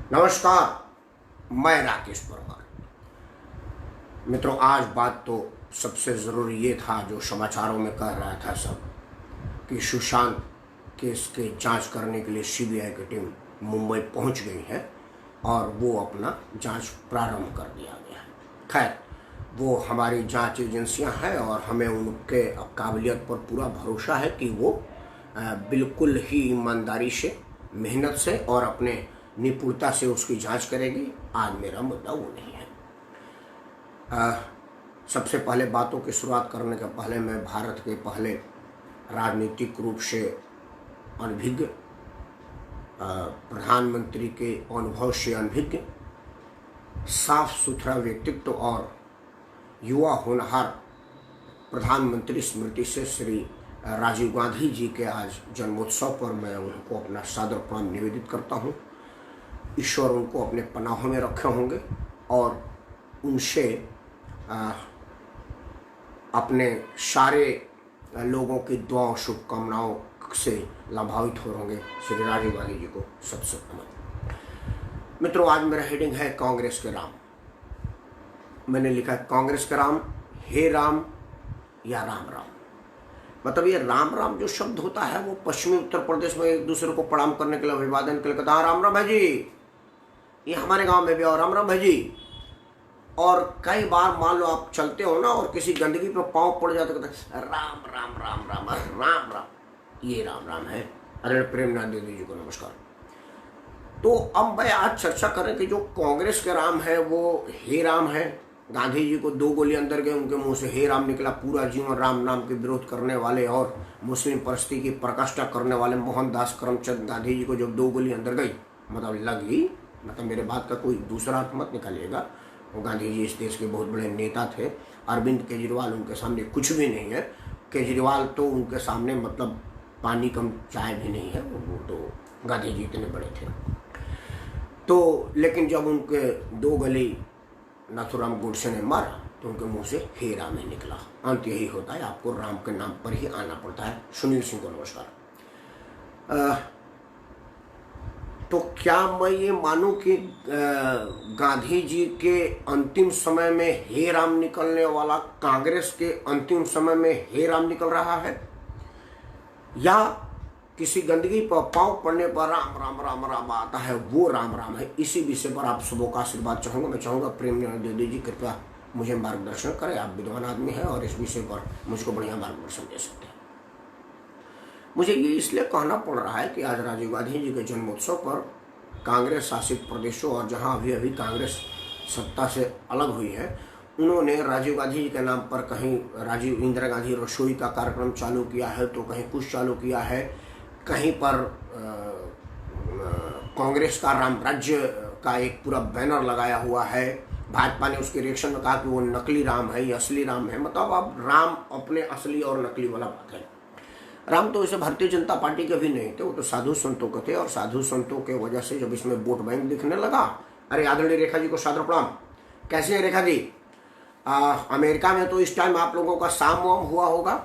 नमस्कार, मैं राकेश परमार। मित्रों, आज बात तो सबसे ज़रूरी ये था जो समाचारों में कह रहा था सब कि सुशांत केस के जांच करने के लिए सीबीआई की टीम मुंबई पहुंच गई है और वो अपना जांच प्रारंभ कर दिया गया है। खैर, वो हमारी जांच एजेंसियां हैं और हमें उनके काबिलियत पर पूरा भरोसा है कि वो बिल्कुल ही ईमानदारी से, मेहनत से और अपने निपुणता से उसकी जांच करेगी। आज मेरा मुद्दा वो नहीं है। सबसे पहले बातों की शुरुआत करने के पहले मैं भारत के पहले राजनीतिक रूप से अनभिज्ञ, प्रधानमंत्री के अनुभव से अनभिज्ञ, साफ सुथरा व्यक्तित्व और युवा होनहार प्रधानमंत्री स्मृति से श्री राजीव गांधी जी के आज जन्मोत्सव पर मैं उनको अपना सादर प्रणाम निवेदित करता हूँ। ईश्वर उनको अपने पनाहों में रखे होंगे और उनसे अपने सारे लोगों की दुआओं शुभकामनाओं से लाभान्वित हो होंगे। श्री राजीव गांधी जी को सत सत नमन। मित्रों, आज मेरा हेडिंग है कांग्रेस के राम। मैंने लिखा है कांग्रेस के राम, हे राम या राम राम। मतलब ये राम राम जो शब्द होता है वो पश्चिमी उत्तर प्रदेश में एक दूसरे को प्रणाम करने के लिए, अभिवादन के लिए कहता है राम राम है जी। ये हमारे गांव में भी और राम राम है जी। और कई बार मान लो आप चलते हो ना और किसी गंदगी पे पाँव पड़ जाते कहते राम राम राम राम राम राम। ये राम राम है। अरे प्रेमनाथ देवी जी को नमस्कार। तो अब मैं आज चर्चा करें कि जो कांग्रेस के राम है वो हे राम है। गांधी जी को 2 गोली अंदर गए, उनके मुंह से हे राम निकला। पूरा जीवन राम नाम के विरोध करने वाले और मुस्लिम परिस्थिति की प्रकाष्ठा करने वाले मोहनदास करमचंद गांधी जी को जब 2 गोली अंदर गई, मतलब लगी, मतलब मेरे बात का कोई दूसरा अर्थ मत निकालिएगा। वो गांधी जी इस देश के बहुत बड़े नेता थे। अरविंद केजरीवाल उनके सामने कुछ भी नहीं है। केजरीवाल तो उनके सामने मतलब पानी कम चाय भी नहीं है। वो तो गांधी जी इतने बड़े थे। तो लेकिन जब उनके 2 गली नाथुराम गोडसे ने मारा तो उनके मुंह से हे राम ही निकला। अंत यही होता है, आपको राम के नाम पर ही आना पड़ता है। सुनील सिंह को नमस्कार। तो क्या मैं ये मानूं कि गांधी जी के अंतिम समय में हे राम निकलने वाला कांग्रेस के अंतिम समय में हे राम निकल रहा है, या किसी गंदगी पर पाँव पड़ने पर राम राम राम राम आता है वो राम राम है? इसी विषय पर आप सबों का आशीर्वाद चाहूँगा। मैं चाहूँगा प्रेमनाथ देवी जी कृपया मुझे मार्गदर्शन करें। आप विद्वान आदमी हैं और इस विषय पर मुझको बढ़िया मार्गदर्शन दे सकते हैं। मुझे ये इसलिए कहना पड़ रहा है कि आज राजीव गांधी जी के जन्मोत्सव पर कांग्रेस शासित प्रदेशों और जहाँ अभी अभी कांग्रेस सत्ता से अलग हुई है, उन्होंने राजीव गांधी जी के नाम पर कहीं राजीव इंदिरा गांधी रसोई का कार्यक्रम चालू किया है, तो कहीं कुछ चालू किया है, कहीं पर कांग्रेस का राम राज्य का एक पूरा बैनर लगाया हुआ है। भाजपा ने उसके रिएक्शन में कहा कि वो नकली राम है, ये असली राम है। मतलब अब राम अपने असली और नकली वाला बात है। राम तो वैसे भारतीय जनता पार्टी के भी नहीं थे, वो तो साधु संतों के थे। और साधु संतों के वजह से जब इसमें वोट बैंक दिखने लगा, अरे आदरणीय रेखा जी को सादर प्रणाम। कैसे हैं रेखा जी? अमेरिका में तो इस टाइम आप लोगों का शाम वाम हुआ होगा।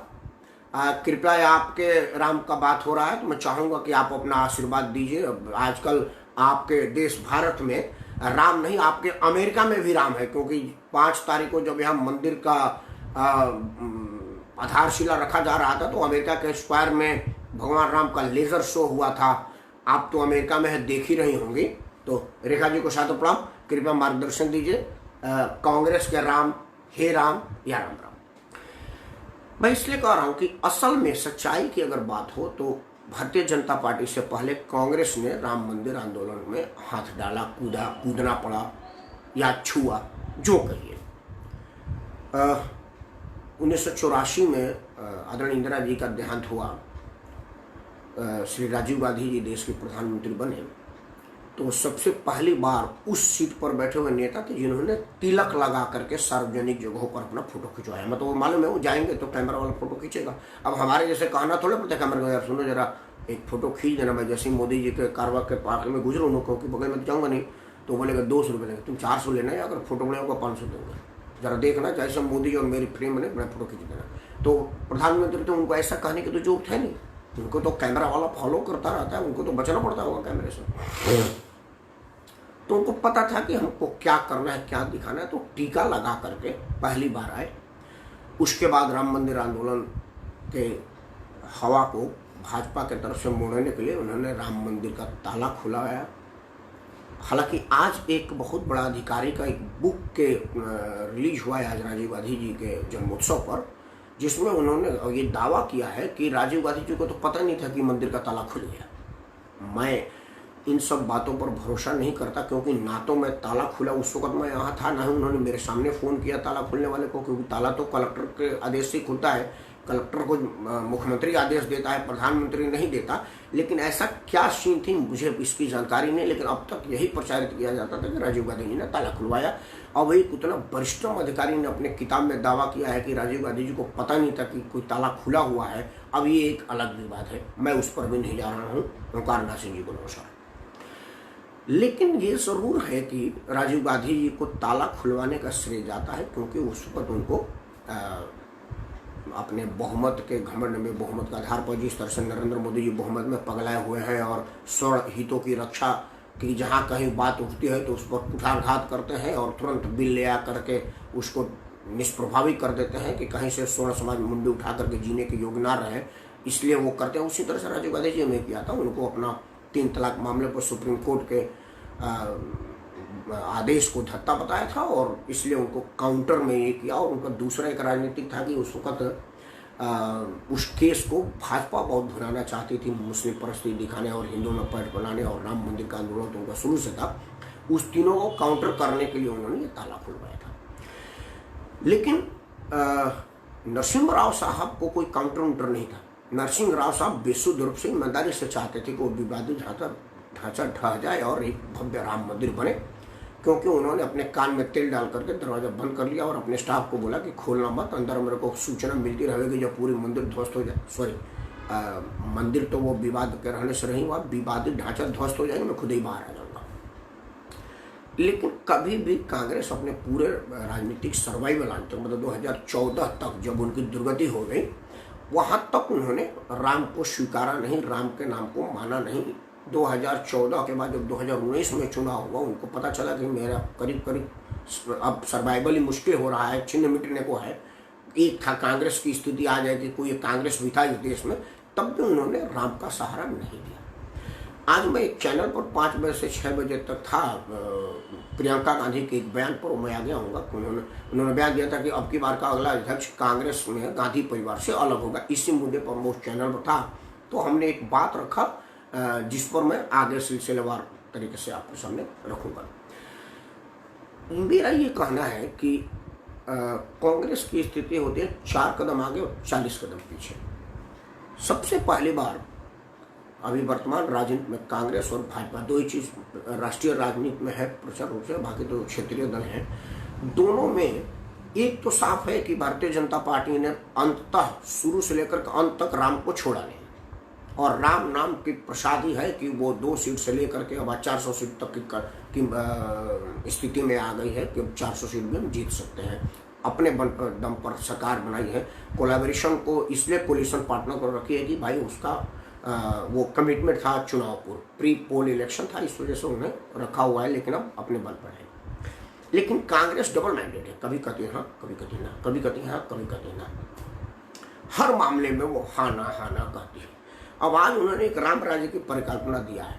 कृपया आपके राम का बात हो रहा है तो मैं चाहूँगा कि आप अपना आशीर्वाद दीजिए। आजकल आपके देश भारत में राम नहीं, आपके अमेरिका में भी राम है, क्योंकि 5 तारीख को जब यहाँ मंदिर का आधारशिला रखा जा रहा था तो अमेरिका के स्क्वायर में भगवान राम का लेजर शो हुआ था। आप तो अमेरिका में है, देख ही रही होंगी। तो रेखा जी को सादर प्रणाम। कृपया मार्गदर्शन दीजिए। कांग्रेस के राम हे राम या राम राम। मैं इसलिए कह रहा हूं कि असल में सच्चाई की अगर बात हो तो भारतीय जनता पार्टी से पहले कांग्रेस ने राम मंदिर आंदोलन में हाथ डाला, कूदना पड़ा या छुआ, जो कहिए। 1984 में आदरणीय इंदिरा जी का देहांत हुआ। श्री राजीव गांधी जी देश के प्रधानमंत्री बने तो सबसे पहली बार उस सीट पर बैठे हुए नेता थे जिन्होंने तिलक लगा करके सार्वजनिक जगहों पर अपना फोटो खिंचवाया। मतलब वो मालूम है वो जाएंगे तो कैमरा वाला फोटो खींचेगा। अब हमारे जैसे कहना थोड़े पड़ता है कैमरा, यार सुनो जरा एक फोटो खींच देना। मैं जैसे मोदी जी के कारवा के पार्क में गुजरूँ उनको कि बगल में तो जाऊँगा नहीं, तो बोलेगा 200 रुपये लेंगे। तुम 400 लेना है, अगर फोटो बनाऊँगा 500 दूंगा। जरा देखना जैसे मोदी और मेरी फ्रेम में बड़ा फोटो खींच देना। तो प्रधानमंत्री तो उनको ऐसा कहने की तो जरूरत है नहीं, उनको तो कैमरा वाला फॉलो करता रहता है, उनको तो बचना पड़ता होगा कैमरे से। उनको पता था कि हमको क्या करना है, क्या दिखाना है, तो टीका लगा करके पहली बार आए। उसके बाद राम मंदिर आंदोलन के हवा को भाजपा के तरफ से मोड़ने के लिए उन्होंने राम मंदिर का ताला खुलाया। हालांकि आज एक बहुत बड़ा अधिकारी का एक बुक के रिलीज हुआ है आज राजीव गांधी जी के जन्मोत्सव पर, जिसमें उन्होंने ये दावा किया है कि राजीव गांधी जी को तो पता नहीं था कि मंदिर का ताला खुल गया। मैं इन सब बातों पर भरोसा नहीं करता, क्योंकि ना तो मैं ताला खुला उस वक्त मैं यहाँ था, ना ही उन्होंने मेरे सामने फ़ोन किया ताला खुलने वाले को, क्योंकि ताला तो कलेक्टर के आदेश से खुलता है। कलेक्टर को मुख्यमंत्री आदेश देता है, प्रधानमंत्री नहीं देता। लेकिन ऐसा क्या सीन थी मुझे इसकी जानकारी नहीं, लेकिन अब तक यही प्रचारित किया जाता था कि राजीव गांधी जी ने ताला खुलवाया। और वही उतना वरिष्ठतम अधिकारी ने अपने किताब में दावा किया है कि राजीव गांधी जी को पता नहीं था कि कोई ताला खुला हुआ है। अब ये एक अलग विवाद है, मैं उस पर भी नहीं जा रहा हूँ, ओंकार नाथ सिंह जी को नमस्कार। लेकिन ये ज़रूर है कि राजीव गांधी जी को ताला खुलवाने का श्रेय जाता है, क्योंकि उस वक्त उनको अपने बहुमत के घमंड में, बहुमत का आधार पर जिस तरह से नरेंद्र मोदी जी बहुमत में पगलाए हुए हैं और स्वर्ण हितों की रक्षा की जहाँ कहीं बात उठती है तो उस पर कुठारघात करते हैं और तुरंत बिल ले आ करके उसको निष्प्रभावी कर देते हैं कि कहीं से स्वर्ण समाज मुंडी उठा करके जीने के योग्य ना रहे, इसलिए वो करते हैं। उसी तरह से राजीव गांधी जी ने किया था, उनको अपना 3 तलाक मामले पर सुप्रीम कोर्ट के आदेश को धत्ता बताया था और इसलिए उनको काउंटर में ये किया। और उनका दूसरा एक राजनीतिक था कि उस वक्त उस केस को भाजपा बहुत भुनाना चाहती थी, मुस्लिम परिस्थिति दिखाने और हिंदुओं में पैठ बनाने, और राम मंदिर का आंदोलन तो उनका शुरू से था। उस तीनों को काउंटर करने के लिए उन्होंने ये ताला खुलवाया था। लेकिन नरसिम्हा राव साहब को कोई काउंटर उंटर नहीं था। नरसिंह राव साहब बेसुध रूप से ईमानदारी से चाहते थे कि वो विवादित ढांचा ढह जाए और एक भव्य राम मंदिर बने, क्योंकि उन्होंने अपने कान में तेल डाल करके दरवाजा बंद कर लिया और अपने स्टाफ को बोला कि खोलना मत, अंदर मेरे को सूचना मिलती रहेगी जब पूरी मंदिर ध्वस्त हो जाए। सॉरी, मंदिर तो वो विवाद के रहने से नहीं हुआ, विवादित ढांचा ध्वस्त हो जाएगा, मैं खुद ही बाहर आ जाऊँगा। लेकिन कभी भी कांग्रेस अपने पूरे राजनीतिक सर्वाइवल अंत मतलब 2014 तक जब उनकी दुर्गति हो गई, वहाँ तक उन्होंने राम को स्वीकारा नहीं, राम के नाम को माना नहीं। 2014 के बाद जब 2019 में चुनाव हुआ, उनको पता चला कि मेरा करीब करीब अब सर्वाइवल ही मुश्किल हो रहा है, छिन्न मिटने को है, एक था कांग्रेस की स्थिति आ जाएगी, कोई कांग्रेस भी था इस देश में, तब भी उन्होंने राम का सहारा नहीं दिया। आज मैं एक चैनल पर 5 बजे से 6 बजे तक था, प्रियंका गांधी के एक बयान पर मैं आगे आऊँगा। उन्होंने बयान दिया था कि अब की बार का अगला अध्यक्ष कांग्रेस में गांधी परिवार से अलग होगा। इसी मुद्दे पर मैं उस चैनल पर था, तो हमने एक बात रखा जिस पर मैं आगे सिलसिलेवार तरीके से आपके सामने रखूँगा। मेरा ये कहना है कि कांग्रेस की स्थिति होती है 4 कदम आगे और 40 कदम पीछे। सबसे पहली बार अभी वर्तमान राजनीति में कांग्रेस और भाजपा दो ही चीज़ राष्ट्रीय राजनीति में है प्रचार रूप से, बाकी तो क्षेत्रीय दल हैं। दोनों में एक तो साफ है कि भारतीय जनता पार्टी ने अंततः शुरू से लेकर अंत तक राम को छोड़ा नहीं, और राम नाम की प्रसाद ही है कि वो 2 सीट से लेकर के अब 400 सीट तक की स्थिति में आ गई है कि अब 400 सीट भी हम जीत सकते हैं। अपने दम पर सरकार बनाई है। कोलैबोरेशन को इसलिए कोलिशन पार्टनर को रखी है कि भाई उसका वो कमिटमेंट था, चुनाव पूर्व प्री पोल इलेक्शन था, इस वजह से उन्हें रखा हुआ है, लेकिन अब अपने बल पर है। लेकिन कांग्रेस डबल माइंडेड है, कभी कहती हाँ, कभी कहती ना, कभी कहती हाँ, कभी कहती ना। हर मामले में वो हाँ ना कहती है। अब आज उन्होंने एक राम राज्य की परिकल्पना दिया है,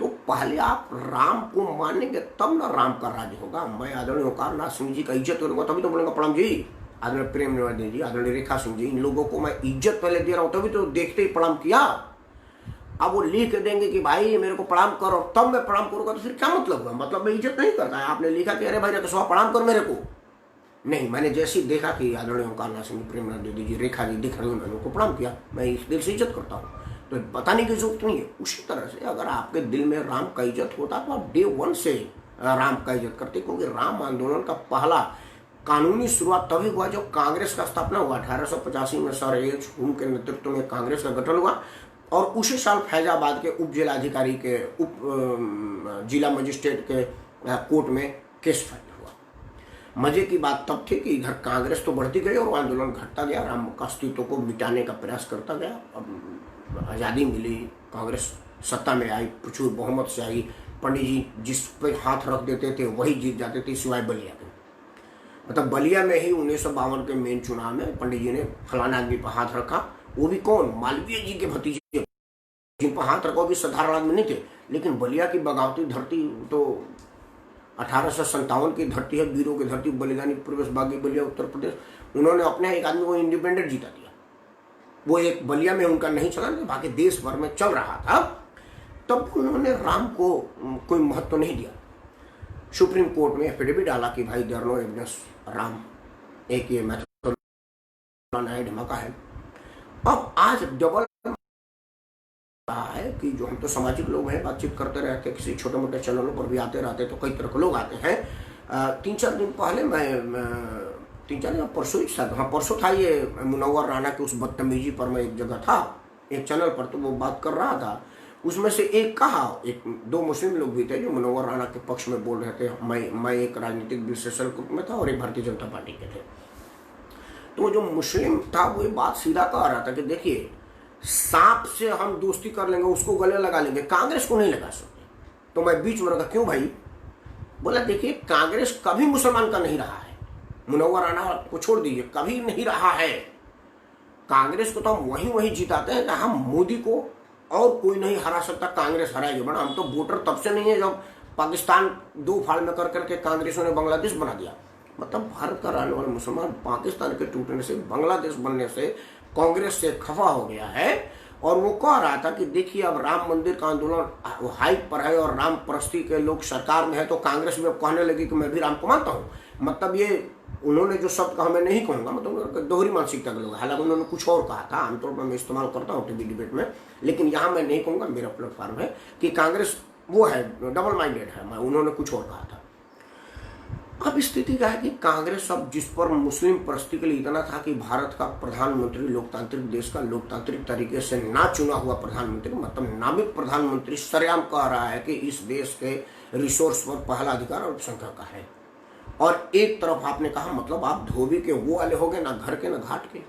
तो पहले आप राम को मानेंगे तब ना राम का राज्य होगा। मैं आदरणीय ओंकार नाथ सिंह जी का इज्जत करूँगा तभी तो बोलेंगे प्रणाम जी, आदरणीय प्रेम निवेदन जी, आदरणीय रेखा सिंह जी, इन लोगों को मैं इज्जत पहले दे रहा हूँ, तभी तो देखते ही प्रणाम किया। अब वो लिख देंगे कि भाई मेरे को प्रणाम करो, तब मैं प्रणाम करूँगा, तो फिर क्या मतलब हुआ? मतलब मैं इज्जत नहीं करता है। आपने लिखा कि अरे भाई रकसवा प्रणाम कर मेरे को, नहीं, मैंने जैसे ही देखा कि आदरणीय ओंकार नाथ सिंह, प्रेम निवेदन जी, रेखा जी दिख रही है, मैंने उनको प्रणाम किया। मैं इस दिल से इज्जत करता हूँ, तो बताने की जरूरत नहीं है। उसी तरह से अगर आपके दिल में राम का इज्जत होता तो आप डे 1 से राम का इज्जत करते, क्योंकि राम आंदोलन का पहला कानूनी शुरुआत तभी हुआ जब कांग्रेस का स्थापना हुआ। 1885 में सर एच हुम के नेतृत्व में कांग्रेस का गठन हुआ, और उसी साल फैजाबाद के उप जिलाधिकारी के उप जिला मजिस्ट्रेट के कोर्ट में केस फाइल हुआ। मजे की बात तब थी कि इधर कांग्रेस तो बढ़ती गई और आंदोलन घटता गया, राम का अस्तित्व को मिटाने का प्रयास करता गया। अब आज़ादी मिली, कांग्रेस सत्ता में आई, प्रचुर बहुमत से आई, पंडित जी जिस पे हाथ रख देते थे वही जीत जाते थे, सिवाय बलिया के। मतलब बलिया में ही 1952 के मेन चुनाव में पंडित जी ने फलाना आदमी पर हाथ रखा, वो भी कौन, मालवीय जी के भतीजे जिन पर हाथ रखा, वो भी साधारण आदमी नहीं थे। लेकिन बलिया की बगावती धरती तो 1857 की धरती है, वीरों की धरती, बलिदानी प्रवेश बागी बलिया उत्तर प्रदेश। उन्होंने अपने एक आदमी को इंडिपेंडेंट जीता दिया। वो एक बलिया में उनका नहीं चला, बाकी देश भर में चल रहा था। तब उन्होंने राम को कोई महत्व नहीं दिया। सुप्रीम कोर्ट में एफिडेविट डाला कि भाई देयर नो एविडेंस राम, एक ये मैथड नया धमाका है। अब आज डबल है कि जो हम तो सामाजिक लोग हैं, बातचीत करते रहते, किसी छोटे मोटे चैनलों पर भी आते रहते, तो कई तरह के लोग आते हैं। 3-4 दिन पहले मैं 3-4 दिन परसों ही शायद, हाँ परसों था, ये मुनव्वर राणा की उस बदतमीजी पर मैं एक जगह था, एक चैनल पर, तो वो बात कर रहा था। उसमें से एक कहा, 2 मुस्लिम लोग भी थे जो मुनव्वर राणा के पक्ष में बोल रहे थे। मैं एक राजनीतिक विश्लेषक में था और एक भारतीय जनता पार्टी के थे। तो जो मुस्लिम था वो ये बात सीधा कह रहा था कि देखिए, सांप से हम दोस्ती कर लेंगे, उसको गले लगा लेंगे, कांग्रेस को नहीं लगा सकते। तो मैं बीच में रखा, क्यों भाई? बोला देखिए, कांग्रेस कभी मुसलमान का नहीं रहा है, मुनव्वर राणा को छोड़ दीजिए, कभी नहीं रहा है। कांग्रेस को तो हम वही जिताते हैं कि हम मोदी को और कोई नहीं हरा सकता, कांग्रेस हराएगी। बड़ा हम तो वोटर तब से नहीं है जब पाकिस्तान 2 फाड़ में कर करके कांग्रेसों ने बांग्लादेश बना दिया। मतलब भारत का रहने वाला मुसलमान पाकिस्तान के टूटने से, बांग्लादेश बनने से, कांग्रेस से खफा हो गया है। और वो कह रहा था कि देखिए, अब राम मंदिर का आंदोलन हाइप पर है और राम परस्ती के लोग सरकार में है, तो कांग्रेस भी अब कहने लगी कि मैं भी राम को मानता हूँ। मतलब ये उन्होंने जो शब्द कहा मैं नहीं कहूँगा, मतलब दोहरी मानसिकता के लोग, हालांकि उन्होंने कुछ और कहा था, आमतौर पर मैं इस्तेमाल करता हूँ टीवी डिबेट में, लेकिन यहाँ मैं नहीं कहूँगा, मेरा प्लेटफॉर्म है कि कांग्रेस वो है, डबल माइंडेड है। उन्होंने कुछ और कहा था। अब स्थिति क्या है कि कांग्रेस अब जिस पर मुस्लिम परस्ती के लिए इतना था कि भारत का प्रधानमंत्री, लोकतांत्रिक देश का लोकतांत्रिक तरीके से ना चुना हुआ प्रधानमंत्री, मतलब नामित प्रधानमंत्री सरेआम कह रहा है कि इस देश के रिसोर्स पर पहला अधिकार अल्पसंख्यक का है। और एक तरफ आपने कहा, मतलब आप धोबी के वो वाले हो गए, ना घर के ना घाट के,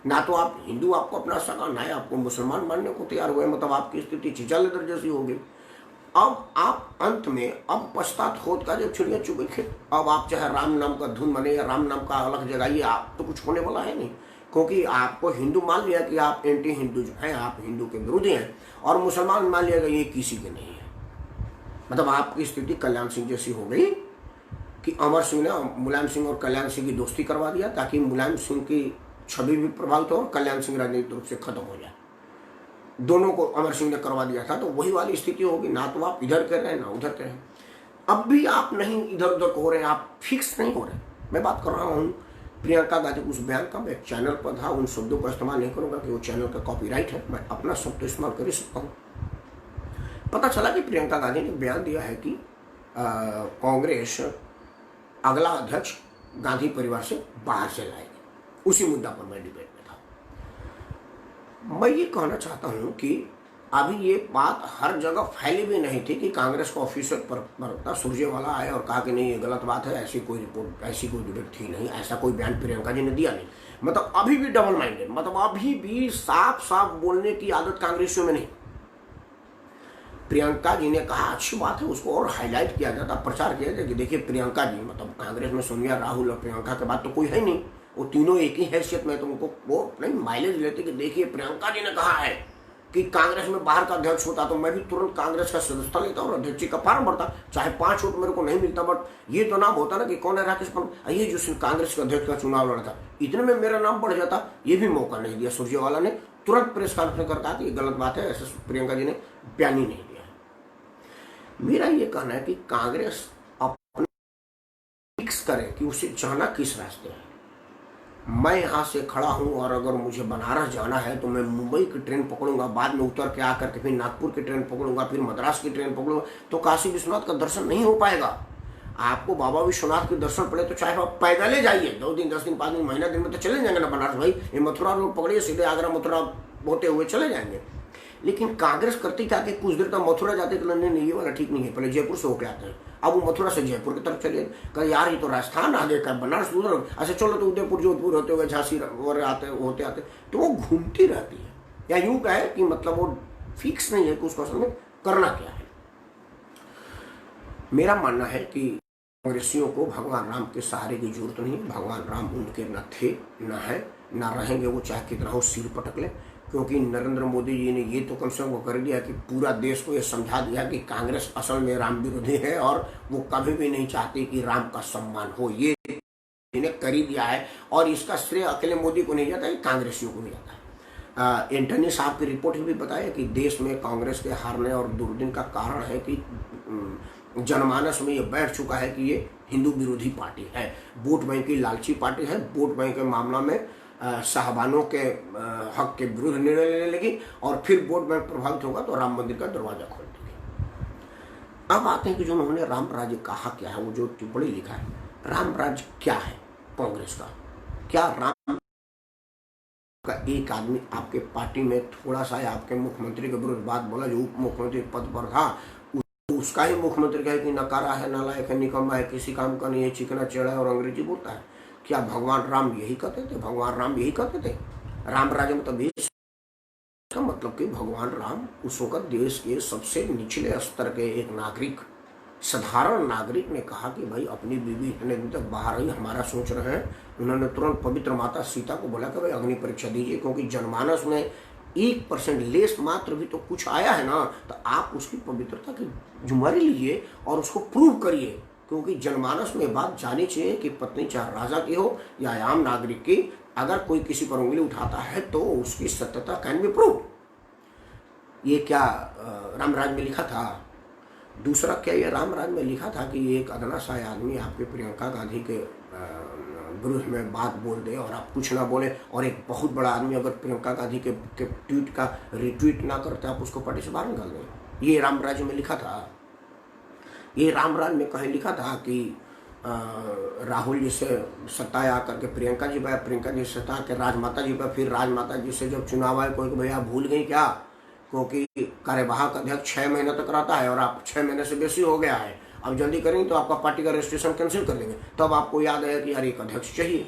ना तो आप हिंदू आपको अपना सका, ना ही आपको मुसलमान मानने को तैयार हुए। मतलब आपकी स्थिति चीचा लेदर जैसी होगी। अब आप अंत में, अब पश्चात खोद का जब चिड़िया चुगे थे, अब आप चाहे राम नाम का धुन बने या राम नाम का अलग जगाइए, आप तो कुछ होने वाला है नहीं। क्योंकि आपको हिंदू मान लिया कि आप एंटी हिंदू जो है, आप हिंदू के विरुद्ध हैं, और मुसलमान मान लिया ये किसी के नहीं है। मतलब आपकी स्थिति कल्याण सिंह जैसी हो गई कि अमर सिंह ने मुलायम सिंह और कल्याण सिंह की दोस्ती करवा दिया, ताकि मुलायम सिंह की छवि भी प्रभावित हो और कल्याण सिंह राजनीतिक रूप से खत्म हो जाए। दोनों को अमर सिंह ने करवा दिया था, तो वही वाली स्थिति होगी। ना तो आप इधर कह रहे हैं, ना उधर कह रहे हैं। अब भी आप नहीं इधर उधर हो रहे हैं, आप फिक्स नहीं हो रहे। मैं बात कर रहा हूँ प्रियंका गांधी उस बयान का, मैं चैनल पर था, उन शब्दों का इस्तेमाल नहीं करूंगा कि वो चैनल का कॉपीराइट है, मैं अपना शब्द तो इस्तेमाल कर ही सकता हूँ। पता चला कि प्रियंका गांधी ने बयान दिया है कि कांग्रेस अगला अध्यक्ष गांधी परिवार से बाहर से लाएगी। उसी मुद्दा पर मैं डिबेट में था। मैं ये कहना चाहता हूं कि अभी ये बात हर जगह फैली भी नहीं थी कि कांग्रेस का ऑफिसर प्रवक्ता सुरजेवाला आए और कहा कि नहीं ये गलत बात है, ऐसी कोई रिपोर्ट, ऐसी कोई डिबेट थी नहीं, ऐसा कोई बयान प्रियंका जी ने दिया नहीं। मतलब अभी भी डबल माइंडेड, मतलब अभी भी साफ साफ बोलने की आदत कांग्रेसियों में नहीं। प्रियंका जी ने कहा अच्छी बात है, उसको और हाईलाइट किया जाता, प्रचार किया जाता कि देखिए प्रियंका जी, मतलब कांग्रेस में सोनिया, राहुल और प्रियंका के बाद तो कोई है नहीं, वो तीनों एक ही हैसियत में, तो उनको वो नहीं माइलेज लेते कि देखिए प्रियंका जी ने कहा है कि कांग्रेस में बाहर का अध्यक्ष होता तो मैं भी तुरंत कांग्रेस का सदस्यता लेता और अध्यक्ष का फॉर्म भरता, चाहे 5 वोट मेरे को नहीं मिलता, बट ये तो नाम होता ना कि कौन है राकेश पंत, ये जो कांग्रेस के अध्यक्ष का चुनाव लड़ा था, इतने में मेरा नाम बढ़ जाता। ये भी मौका नहीं दिया सुरजेवाला ने, तुरंत प्रेस कॉन्फ्रेंस कर कहा कि ये गलत बात है, ऐसे प्रियंका जी ने बयान ही नहीं दिया। मेरा ये कहना है कि कांग्रेस अपने फिक्स करे कि उसे जाना किस रास्ते है। मैं यहाँ से खड़ा हूँ और अगर मुझे बनारस जाना है तो मैं मुंबई की ट्रेन पकड़ूंगा, बाद में उतर के आकर के फिर नागपुर की ट्रेन पकड़ूंगा, फिर मद्रास की ट्रेन पकड़ूंगा, तो काशी विश्वनाथ का दर्शन नहीं हो पाएगा। आपको बाबा विश्वनाथ के दर्शन पड़े तो चाहे आप पैदल जाइए, 2 दिन 10 दिन 5 दिन महीना दिन में तो चले जाएंगे ना बनारस। भाई ये मथुरा रोड पकड़िए, सीधे आगरा मथुरा होते हुए चले जाएंगे। लेकिन कांग्रेस करती क्या कि कुछ देर तक मथुरा जाते कि नहीं ये वाला ठीक नहीं है, पहले जयपुर से होके आते हैं, अब वो मथुरा से जयपुर की तरफ चले गए। यार ये तो राजस्थान आगे का, बनारस दूर, अच्छा चलो तो उदयपुर जोधपुर होते हुए झांसी वगैरह आते होते आते, तो वो घूमती रहती है। या यूं कहे कि मतलब वो फिक्स नहीं है कि उसको असल में करना क्या है। मेरा मानना है कि कांग्रेसियों को भगवान राम के सहारे की जरूरत नहीं है। भगवान राम उनके न थे, न है, न रहेंगे। वो चाहे कितना हो सिर पटक ले, क्योंकि नरेंद्र मोदी जी ने ये तो कम से कम कर दिया कि पूरा देश को ये समझा दिया कि कांग्रेस असल में राम विरोधी है और वो कभी भी नहीं चाहती कि राम का सम्मान हो। ये इन्हें कर ही दिया है और इसका श्रेय अकेले मोदी को नहीं जाता है, कांग्रेसियों को भी जाता है। एंटनी साहब की रिपोर्ट में भी बताया कि देश में कांग्रेस के हारने और दुर्दिन का कारण है कि जनमानस में ये बैठ चुका है कि ये हिंदू विरोधी पार्टी है, वोट बैंक की लालची पार्टी है। वोट बैंक के मामला में साहबानों के हक के विरुद्ध निर्णय लेने लगी और फिर वोट बैंक प्रभावित होगा तो राम मंदिर का दरवाजा खोल देगी। अब आते हैं कि जो उन्होंने राम राज्य कहा क्या है, वो जो टिप्पणी लिखा है, राम राज्य क्या है कांग्रेस का? क्या राम का एक आदमी आपके पार्टी में थोड़ा सा आपके मुख्यमंत्री के विरुद्ध बात बोला जो उप मुख्यमंत्री पद पर था, उसका ही मुख्यमंत्री कहे कि नकारा है, नालायक है, निकम्मा है, किसी काम का नहीं है, चिकना चेड़ा है और अंग्रेजी बोलता है? क्या भगवान राम यही कहते थे? भगवान राम यही कहते थे? राम राज्य में तभी का मतलब कि भगवान राम उस वक्त देश के सबसे निचले स्तर के एक नागरिक, साधारण नागरिक ने कहा कि भाई अपनी बीवी इतने दिन तक बाहर ही हमारा सोच रहे हैं। उन्होंने तुरंत पवित्र माता सीता को बोला कि भाई अग्नि परीक्षा दीजिए, क्योंकि जनमानस में 1% लेस मात्र भी तो कुछ आया है ना, तो आप उसकी पवित्रता की जिम्मेदारी लीजिए और उसको प्रूव करिए, क्योंकि जनमानस में बात जानी चाहिए कि पत्नी चाहे राजा की हो या आम नागरिक की, अगर कोई किसी पर उंगली उठाता है तो उसकी सत्यता कैन बी प्रूव। ये क्या रामराज में लिखा था? दूसरा क्या ये रामराज में लिखा था कि एक अदना सा आदमी आपके प्रियंका गांधी के विरुद्ध में बात बोल दे और आप कुछ ना बोले, और एक बहुत बड़ा आदमी अगर प्रियंका गांधी के ट्वीट का रिट्वीट ना करते आप उसको पार्टी से बाहर निकाल दें? ये रामराज में लिखा था। ये रामराज में कहीं लिखा था कि राहुल जी से सताया करके प्रियंका जी पर, प्रियंका जी से सता के राजमाता जी पर, फिर राजमाता जी से जब चुनाव आए कोई भैया भूल गई क्या, क्योंकि कार्यवाहक अध्यक्ष 6 महीने तक रहता है और आप 6 महीने से बेसी हो गया है, अब जल्दी करेंगे तो आपका पार्टी का रजिस्ट्रेशन कैंसिल कर देंगे। तब आपको याद आया कि यार एक अध्यक्ष चाहिए,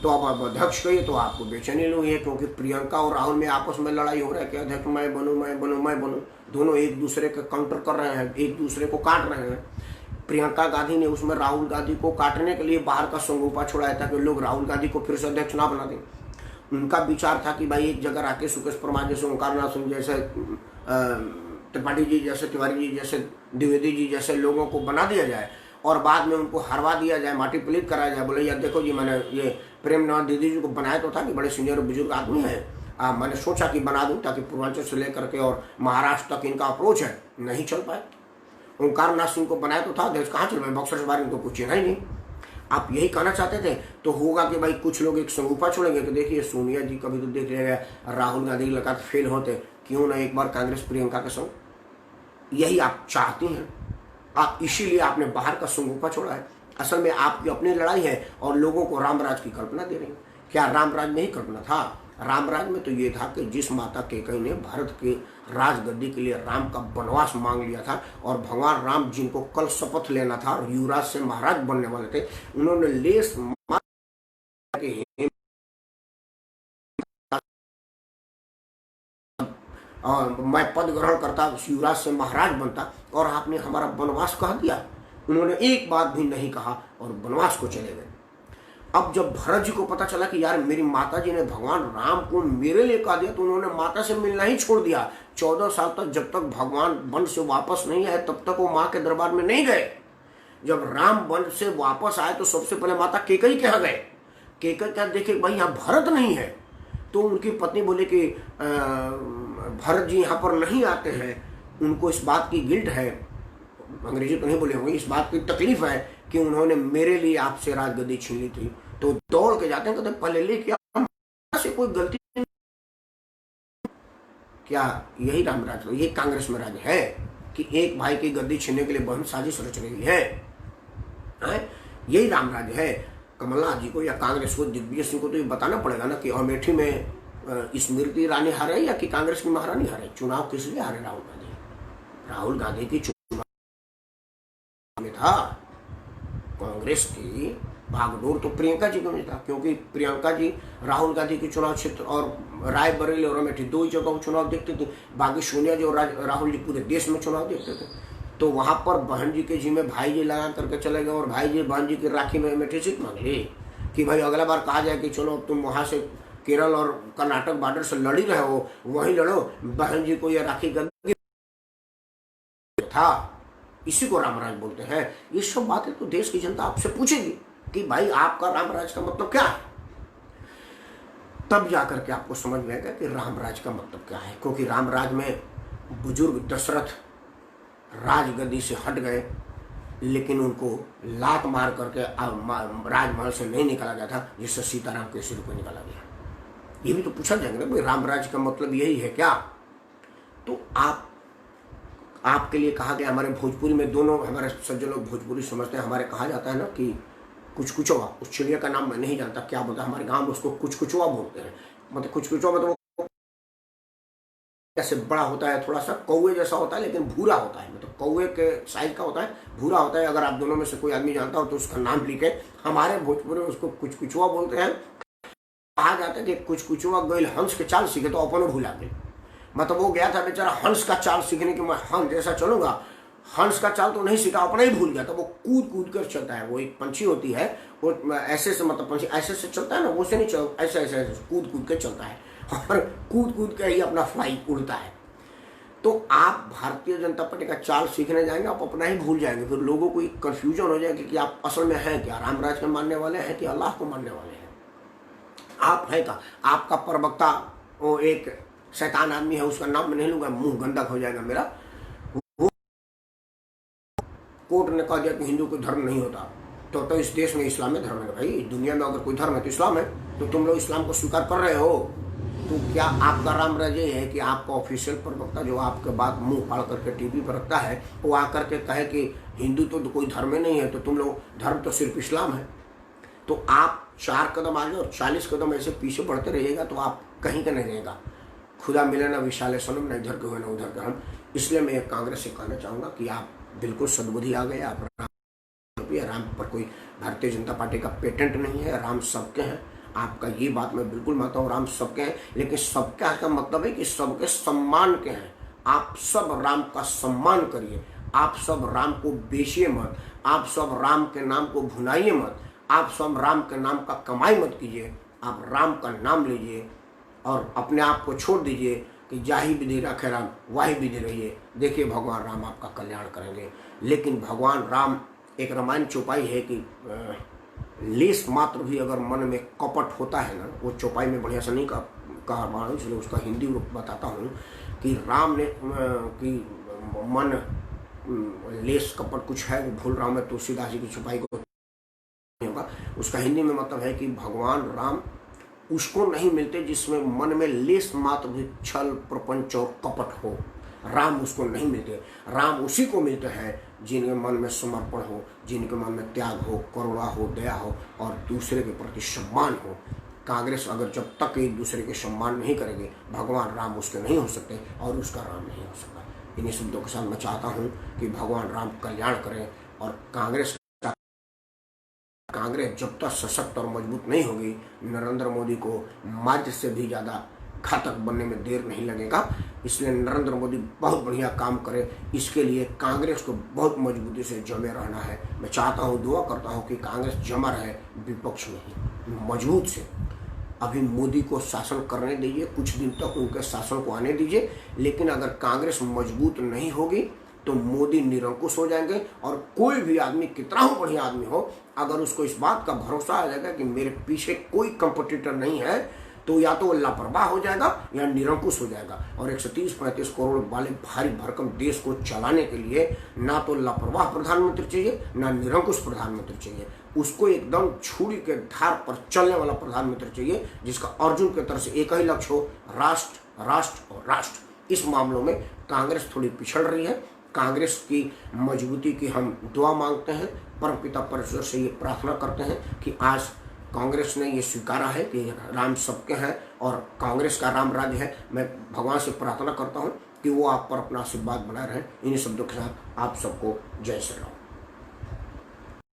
तो अब आप अध्यक्ष कहिए तो आपको बेचैनी लगी है, क्योंकि प्रियंका और राहुल में आपस में लड़ाई हो रहा है कि अध्यक्ष मैं बनूं, मैं बनूं, मैं बनूं। दोनों एक दूसरे के काउंटर कर रहे हैं, एक दूसरे को काट रहे हैं। प्रियंका गांधी ने उसमें राहुल गांधी को काटने के लिए बाहर का संगोपा छोड़ाया था कि लोग राहुल गांधी को फिर से अध्यक्ष ना बना दें। उनका विचार था कि भाई एक जगह राकेश सुकेश परमार जैसे, ओंकारनाथ सिंह जैसे, त्रिपाठी जी जैसे, तिवारी जी जैसे, द्विवेदी जी जैसे लोगों को बना दिया जाए और बाद में उनको हरवा दिया जाए, माटी पलीत कराया जाए। बोले यार देखो जी, मैंने ये प्रेमनाथ दीदी जी को बनाया तो था कि बड़े सीनियर बुजुर्ग आदमी है, मैंने सोचा कि बना दूं ताकि पूर्वांचल से लेकर के और महाराष्ट्र तक इनका अप्रोच है, नहीं चल पाए। ओंकारनाथ सिंह को बनाया तो था, देश कहाँ चल पाए, बक्सर से बाहर इनको कुछ चिन्हा ही नहीं। आप यही कहना चाहते थे तो होगा कि भाई कुछ लोग एक संगूपा छोड़ेंगे। तो देखिए सोनिया जी कभी तो देख लिया गया, राहुल गांधी लगातार फेल होते, क्यों ना एक बार कांग्रेस प्रियंका के संग, यही आप चाहती हैं आप, इसीलिए आपने बाहर का संगूपा छोड़ा है। असल में आपकी अपनी लड़ाई है और लोगों को रामराज की कल्पना दे रही है। क्या रामराज में ही कल्पना था? रामराज में तो ये था कि जिस माता कैकेयी ने भारत के राजगद्दी के लिए राम का वनवास मांग लिया था और भगवान राम जिनको कल शपथ लेना था और युवराज से महाराज बनने वाले थे, उन्होंने लेस मैं पद ग्रहण करता, युवराज से महाराज बनता, और आपने हमारा वनवास कह दिया। उन्होंने एक बात भी नहीं कहा और वनवास को चले गए। अब जब भरत जी को पता चला कि यार मेरी माता जी ने भगवान राम को मेरे लिए कहा दिया, तो उन्होंने माता से मिलना ही छोड़ दिया। 14 साल तक जब तक भगवान वन से वापस नहीं आए तब तक वो माँ के दरबार में नहीं गए। जब राम वन से वापस आए तो सबसे पहले माता कैकेयी कहाँ गए। कैकेयी क्या देखे भाई यहाँ भरत नहीं है, तो उनकी पत्नी बोले कि भरत जी यहाँ पर नहीं आते हैं, उनको इस बात की गिल्ट है, अंग्रेजी तो नहीं बोले होंगे, इस बात की तकलीफ है कि उन्होंने मेरे लिए आपसे राजगद्दी छीन ली थी। तो दौड़ के जाते हैं, कहते पहले ले क्या से कोई गलती नहीं। क्या यही रामराज, ये कांग्रेस में राज है कि एक भाई की गद्दी छीनने के लिए बहन साजिश रच रही है? यही रामराज है। कमलनाथ जी को या कांग्रेस को, दिग्विजय सिंह को तो ये बताना पड़ेगा ना कि अमेठी में स्मृति ईरानी हारे या कि कांग्रेस की महारानी हारे। चुनाव किस लिए हारे राहुल गांधी? राहुल गांधी की चुनाव में था कांग्रेस की भागदौड़ तो प्रियंका जी को नहीं था, क्योंकि प्रियंका जी राहुल गांधी के चुनाव क्षेत्र और रायबरेली और अमेठी 2 ही जगह चुनाव देखते थे। बाकी सोनिया जी और राहुल जी पूरे देश में चुनाव देखते थे। तो वहाँ पर बहन जी के जी में भाई जी लगा करके चले गए और भाई जी बहन जी की राखी में मीठी सीट मांग ली कि भाई अगला बार कहा जाए कि चलो तुम वहाँ से केरल और कर्नाटक बॉर्डर से लड़ ही रहे हो, वहीं लड़ो, बहन जी को यह राखी कर था। इसी को रामराज बोलते हैं। ये सब बातें तो देश की जनता आपसे पूछेगी कि भाई आपका रामराज का मतलब क्या है। तब जाकर के आपको समझ में आएगा कि रामराज का मतलब क्या है। क्योंकि रामराज में बुजुर्ग दशरथ राजगद्दी से हट गए, लेकिन उनको लात मार करके राजमहल से नहीं निकाला गया था, जिससे सीताराम के सिर को निकाला गया। ये भी तो पूछा जाएगा भाई रामराज का मतलब यही है क्या। तो आपके लिए कहा गया, हमारे भोजपुरी में दोनों हमारे सज्जन लोग भोजपुरी समझते हैं। हमारे कहा जाता है ना कि कुचकुचवा, उस चिड़िया का नाम मैं नहीं जानता क्या बोलता है, हमारे गांव में उसको कुचकुचवा बोलते हैं। मतलब कुचकुचवा मतलब ऐसे बड़ा होता है, थोड़ा सा कौवे जैसा होता है लेकिन भूरा होता है, मतलब कौवे के साइज का होता है, भूरा होता है। अगर आप दोनों में से कोई आदमी जानता हो तो उसका नाम लिखे। हमारे भोजपुरी में उसको कुचकुचवा बोलते हैं। कहा जाता है कि कुचकुचवा गइल हंस के चाल सीखे तो अपन भूला गए। मतलब वो गया था बेचारा हंस का चाल सीखने की, मैं हंस जैसा चलूंगा, हंस का चाल तो नहीं सीखा, अपना ही भूल गया। तो वो कूद कूद कर चलता है। वो एक पंछी होती है, वो ऐसे से, मतलब पंछी ऐसे से चलता है ना, वो से नहीं चल, ऐसे ऐसे कूद कूद के चलता है और कूद कूद के ही अपना फ्लाइट उड़ता है। तो आप भारतीय जनता पार्टी का चाल सीखने जाएंगे, आप अपना ही भूल जाएंगे। फिर लोगों को एक कंफ्यूजन हो जाएगी कि आप असल में हैं क्या, रामराज के मानने वाले हैं कि अल्लाह को मानने वाले हैं। आप हैं क्या? आपका प्रवक्ता वो एक शैतान आदमी है, उसका नाम मैं नहीं लूंगा, मुंह गंदा हो जाएगा मेरा। कोर्ट ने कह दिया कि हिंदू कोई धर्म नहीं होता, तो इस देश में इस्लामी धर्म है। भाई दुनिया में अगर कोई धर्म है तो इस्लाम है, तो तुम लोग इस्लाम को स्वीकार कर रहे हो। तो क्या आपका रामराज ये है कि आपका ऑफिशियल प्रवक्ता जो आपके बाद मुंह फाड़ करके टीवी पर रखता है, वो आकर के कहे कि हिंदू तो कोई धर्म ही नहीं है, तो तुम लोग धर्म तो सिर्फ इस्लाम है। तो आप 4 कदम आगे और 40 कदम ऐसे पीछे बढ़ते रहिएगा तो आप कहीं का नहीं रहेगा। खुदा मिले ना विशाले सनम, न इधर के हुए ना उधर के हम। इसलिए मैं कांग्रेस से कहना चाहूँगा कि आप बिल्कुल सद्बुद्धि आ गए। आप राम पर कोई भारतीय जनता पार्टी का पेटेंट नहीं है, राम सबके हैं। आपका ये बात मैं बिल्कुल मानता हूँ, राम सबके हैं, लेकिन सबका का मतलब है कि सबके सम्मान के हैं। आप सब राम का सम्मान करिए, आप सब राम को बेचिए मत, आप सब राम के नाम को भुनाइए मत, आप सब राम के नाम का कमाई मत कीजिए। आप राम का नाम लीजिए और अपने आप को छोड़ दीजिए कि जाहि विधि रखे राम वाही विधि रहिए। देखिए भगवान राम आपका कल्याण करेंगे। लेकिन भगवान राम, एक रामायण चौपाई है कि लेस मात्र भी अगर मन में कपट होता है ना, वो चौपाई में बढ़िया से नहीं कहा मानो, इसलिए उसका हिंदी रूप बताता हूँ कि राम ने कि मन लेस कपट कुछ है, वो भूल रहा हूँ मैं, तुलसीदास जी की चौपाई को होगा। उसका हिंदी में मतलब है कि भगवान राम उसको नहीं मिलते जिसमें मन में लेस मात्र भी छल प्रपंच और कपट हो। राम उसको नहीं मिलते। राम उसी को मिलते हैं जिनके मन में समर्पण हो, जिनके मन में त्याग हो, करुणा हो, दया हो और दूसरे के प्रति सम्मान हो। कांग्रेस अगर जब तक एक दूसरे के सम्मान नहीं करेंगे, भगवान राम उसके नहीं हो सकते और उसका राम नहीं हो सकता। इन्हीं शब्दों के साथ मैं चाहता हूँ कि भगवान राम कल्याण करें और कांग्रेस जब तक सशक्त और मजबूत नहीं होगी, नरेंद्र मोदी को मार्च से भी ज़्यादा घातक बनने में देर नहीं लगेगा। इसलिए नरेंद्र मोदी बहुत बढ़िया काम करे, इसके लिए कांग्रेस को बहुत मजबूती से जमे रहना है। मैं चाहता हूँ, दुआ करता हूँ कि कांग्रेस जमा रहे विपक्ष में ही मजबूत से। अभी मोदी को शासन करने दीजिए, कुछ दिन तक उनके शासन को आने दीजिए, लेकिन अगर कांग्रेस मजबूत नहीं होगी तो मोदी निरंकुश हो जाएंगे। और कोई भी आदमी, कितना ही बढ़िया आदमी हो, अगर उसको इस बात का भरोसा आ जाएगा कि मेरे पीछे कोई कंपटीटर नहीं है, तो या तो वो लापरवाह हो जाएगा या निरंकुश हो जाएगा। और 130-135 करोड़ वाले भारी भरकम देश को चलाने के लिए ना तो लापरवाह प्रधानमंत्री चाहिए, ना निरंकुश प्रधानमंत्री चाहिए। उसको एकदम छुरी के धार पर चलने वाला प्रधानमंत्री चाहिए, जिसका अर्जुन की तरह से एक ही लक्ष्य हो, राष्ट्र राष्ट्र और राष्ट्र। इस मामलों में कांग्रेस थोड़ी पिछड़ रही है। कांग्रेस की मजबूती की हम दुआ मांगते हैं, परमपिता परमेश्वर से ये प्रार्थना करते हैं कि आज कांग्रेस ने ये स्वीकारा है कि राम सबके हैं और कांग्रेस का राम राज्य है। मैं भगवान से प्रार्थना करता हूँ कि वो आप पर अपना आशीर्वाद बनाए रहें। इन्हीं शब्दों के साथ आप सबको जय श्री राम।